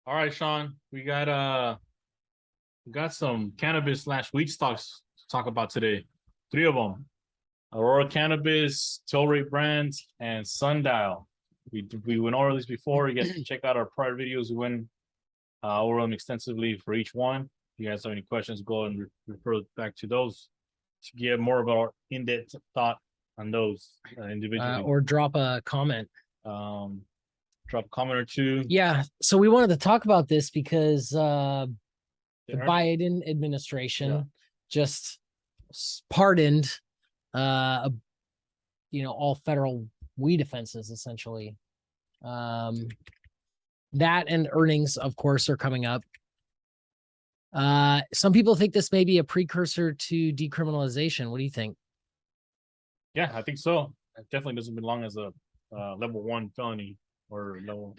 All right, Sean, we got some cannabis slash weed stocks to talk about today. Three of them: Aurora Cannabis, Tilray Brands, and Sundial. We went over this before. You guys can check out our prior videos. We went over them extensively for each one. If you guys have any questions, go and refer back to those to get more of our in-depth thought on those individually. Or drop a comment. Drop a comment or two. Yeah. So we wanted to talk about this because the Yeah. Biden administration just pardoned, all federal weed offenses, essentially. That and earnings, of course, are coming up. Some people think this may be a precursor to decriminalization. What do you think? Yeah, I think so. It definitely doesn't belong as a level 1 felony or level.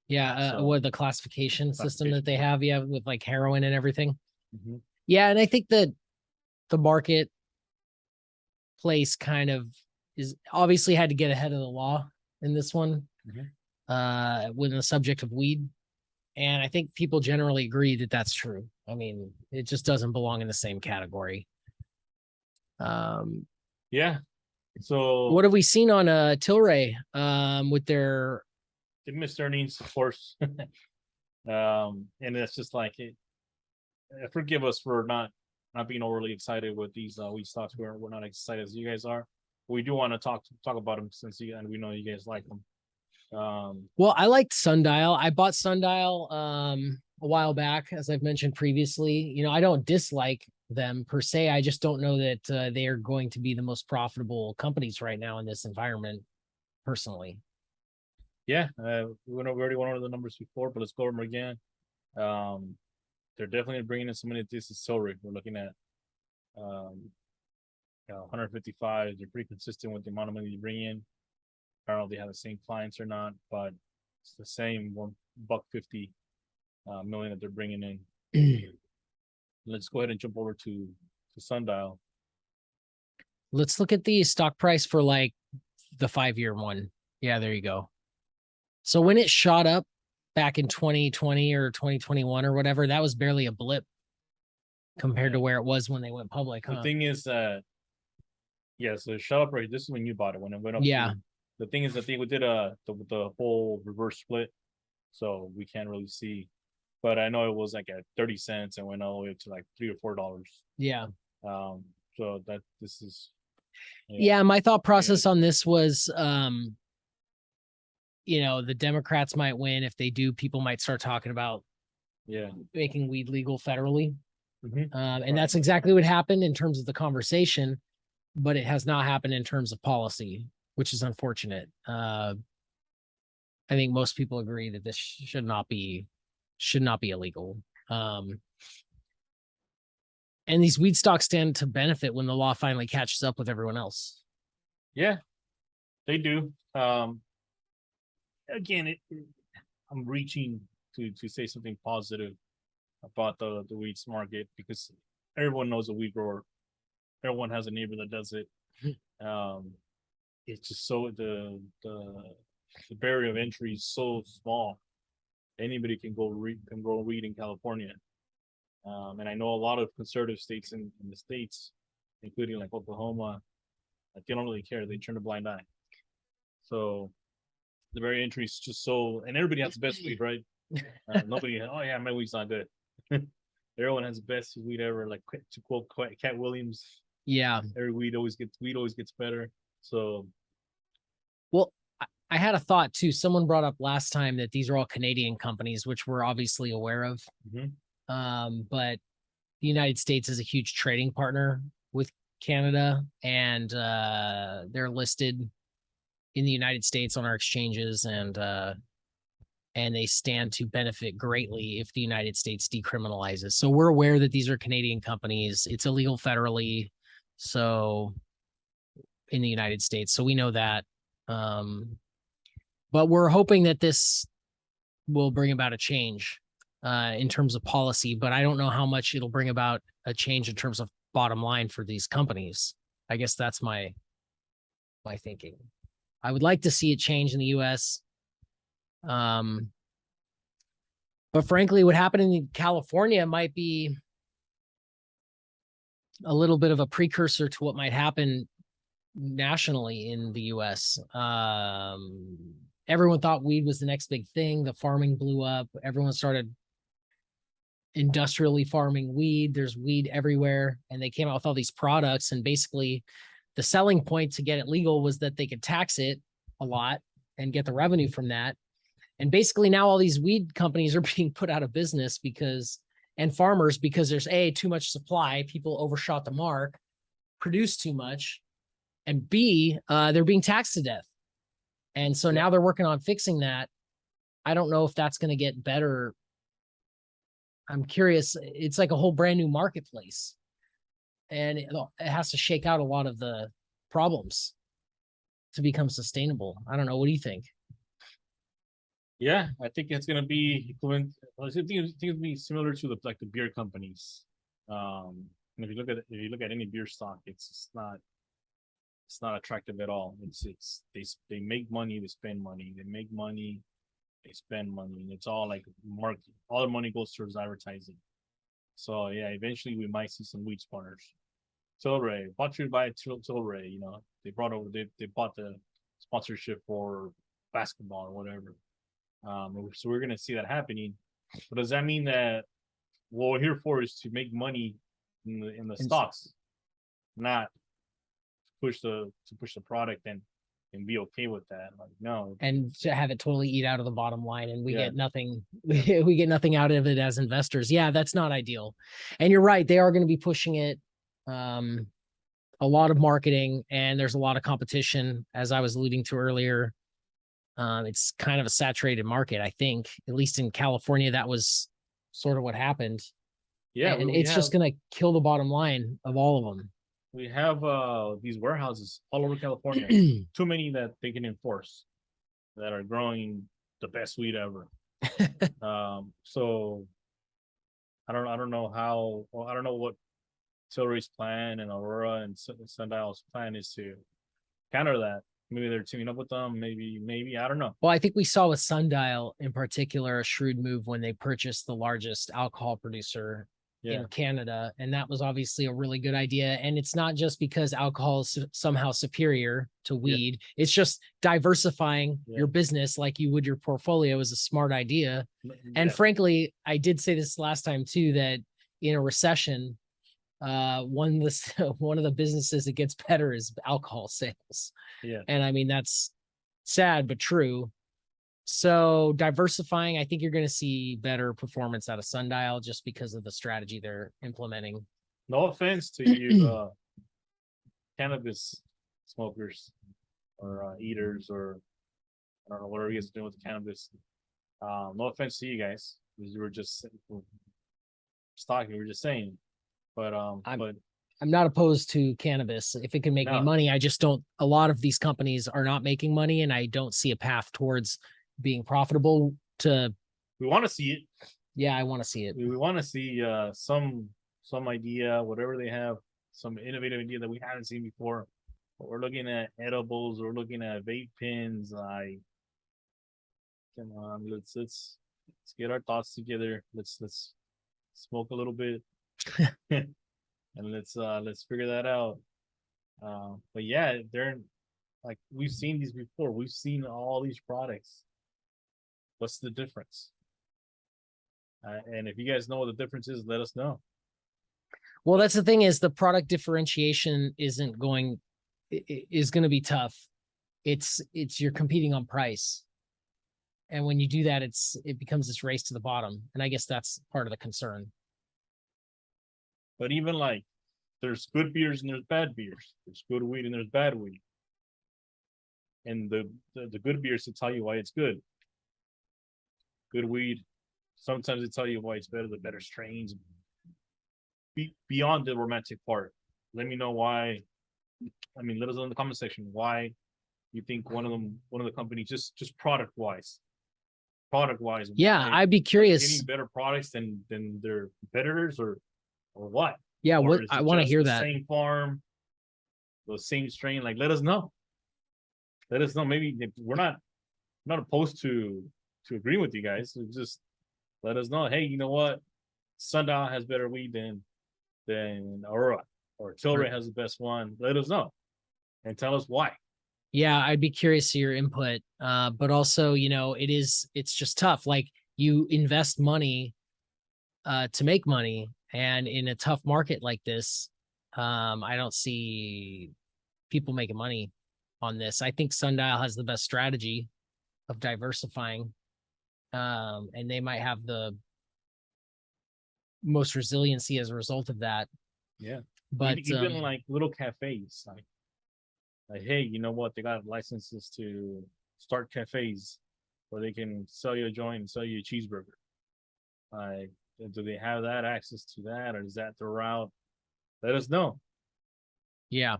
Yeah, So- with the classification system that they have, with like heroin and everything. Mhm. Yeah, and I think that the marketplace kind of is obviously had to get ahead of the law in this one, with the subject of weed. And I think people generally agree that that's true. I mean, it just doesn't belong in the same category. Yeah. So What have we seen on Tilray with their it missed earnings, of course. And it's just like it. Forgive us for not being overly excited with these weed stocks. We're not excited as you guys are. We do want to talk about them since and we know you guys like them. Well, I liked Sundial. I bought Sundial a while back, as I've mentioned previously. You know, I don't dislike them per se. I just don't know that they are going to be the most profitable companies right now in this environment, personally. Yeah, we already went over the numbers before, but let's go over them again. They're definitely bringing in some money. This is Tilray. We're looking at 155. They're pretty consistent with the amount of money you bring in. I don't know if they have the same clients or not, but it's the same $150 million that they're bringing in. Let's go ahead and jump over to Sundial. Let's look at the stock price for like the 5-year one. Yeah, there you go. So when it shot up back in 2020 or 2021 or whatever, that was barely a blip compared to where it was when they went public. The thing is that, so shut up right. This is when you bought it, when it went up. Yeah. The thing is, I think we did the whole reverse split, so we can't really see. But I know it was like at 30 cents and went all the way up to like $3 or $4. Yeah. So that this is. Yeah, my thought process on this was, the Democrats might win. If they do, people might start talking about making weed legal federally. And that's exactly what happened in terms of the conversation, but it has not happened in terms of policy, which is unfortunate. I think most people agree that this should not be illegal. And these weed stocks stand to benefit when the law finally catches up with everyone else. Yeah, they do. Again, I'm reaching to say something positive about the weeds market because everyone knows a weed grower. Everyone has a neighbor that does it. It's just so the barrier of entry is so small. Anybody can grow weed in California. And I know a lot of conservative states in the States, including like Oklahoma, like they don't really care. They turn a blind eye. So the barrier entry is just so, and everybody has the best weed, right? Nobody, oh yeah, my weed's not good. Everyone has the best weed ever. Like to quote Cat Williams, yeah, every weed always gets better. So, well, I had a thought too. Someone brought up last time that these are all Canadian companies, which we're obviously aware of. But the United States is a huge trading partner with Canada, and they're listed in the United States on our exchanges, and they stand to benefit greatly if the United States decriminalizes. So we're aware that these are Canadian companies. It's illegal federally, so in the United States. So we know that. But we're hoping that this will bring about a change in terms of policy, but I don't know how much it'll bring about a change in terms of bottom line for these companies. I guess that's my thinking. I would like to see it change in the US. But frankly, what happened in California might be a little bit of a precursor to what might happen nationally in the US. Everyone thought weed was the next big thing. The farming blew up. Everyone started industrially farming weed. There's weed everywhere. And they came out with all these products. And basically, the selling point to get it legal was that they could tax it a lot and get the revenue from that. And basically, now all these weed companies are being put out of business and farmers, because there's too much supply. People overshot the mark, produced too much, and B, they're being taxed to death. And so now they're working on fixing that. I don't know if that's going to get better. I'm curious. It's like a whole brand new marketplace, and it has to shake out a lot of the problems to become sustainable. I don't know. What do you think? Yeah, I think it's gonna be equivalent. I think it'll be similar to the beer companies. And if you look at any beer stock, it's not attractive at all. They make money, they spend money, they make money, they spend money, and it's all like marketing. All the money goes towards advertising. So yeah, eventually we might see some weed spawners. Tilray, bought you by Tilray, you know, they brought the sponsorship for basketball or whatever. So we're gonna see that happening. But does that mean that what we're here for is to make money in the stocks, not push the product and be okay with that? Like, no. And to have it totally eat out of the bottom line, and we get nothing. We get nothing out of it as investors. Yeah, that's not ideal. And you're right, they are going to be pushing it. A lot of marketing, and there's a lot of competition, as I was alluding to earlier. It's kind of a saturated market, I think. At least in California, that was sort of what happened. Yeah, and it's just going to kill the bottom line of all of them. We have these warehouses all over California. Too many that they can enforce, that are growing the best weed ever. So I don't know how. Well, I don't know what Tilray's plan and Aurora and Sundial's plan is to counter that. Maybe they're teaming up with them. Maybe I don't know. Well, I think we saw with Sundial in particular a shrewd move when they purchased the largest alcohol producer in Canada, and that was obviously a really good idea. And it's not just because alcohol is somehow superior to weed. It's just diversifying your business like you would your portfolio is a smart idea. And frankly, I did say this last time too, that in a recession, one of the businesses that gets better is alcohol sales. And I mean, that's sad but true. So diversifying, I think you're going to see better performance out of Sundial just because of the strategy they're implementing. No offense to you cannabis smokers or eaters, or I don't know whatever you guys are doing with the cannabis. No offense to you guys, because you were just talking, we were just saying. But I'm not opposed to cannabis if it can make me money. I just don't. A lot of these companies are not making money, and I don't see a path towards being profitable. We want to see it. Yeah, I want to see it. We want to see some idea, whatever they have, some innovative idea that we haven't seen before. But we're looking at edibles, we're looking at vape pens. Like, come on, let's get our thoughts together. Let's smoke a little bit. And let's figure that out. But yeah, they're like, we've seen these before. We've seen all these products. What's the difference? And if you guys know what the difference is, let us know. Well, that's the thing, is the product differentiation is going to be tough. It's you're competing on price. And when you do that, it becomes this race to the bottom. And I guess that's part of the concern. But even like, there's good beers and there's bad beers. There's good weed and there's bad weed. And the good beers to tell you why it's good. Good weed, sometimes they tell you why it's better, the better strains. Beyond the romantic part, let me know why. I mean, let us know in the comment section why you think one of the companies, just product wise. Yeah, I'd be curious. Getting better products than their competitors, or what? Yeah, what I want to hear that. Same farm, the same strain. Like, let us know. Maybe we're not opposed to agree with you guys. It's just Let us know. Hey, you know what? Sundial has better weed than Aurora, or Tilray has the best one. Let us know and tell us why. Yeah, I'd be curious to your input. But also, it's just tough. Like you invest money to make money, and in a tough market like this, I don't see people making money on this. I think Sundial has the best strategy of diversifying. And they might have the most resiliency as a result of that. Yeah. But even like little cafes, like, hey, you know what? They got licenses to start cafes where they can sell you a joint and sell you a cheeseburger. Like, do they have that access to that, or is that the route? Let us know. yeah,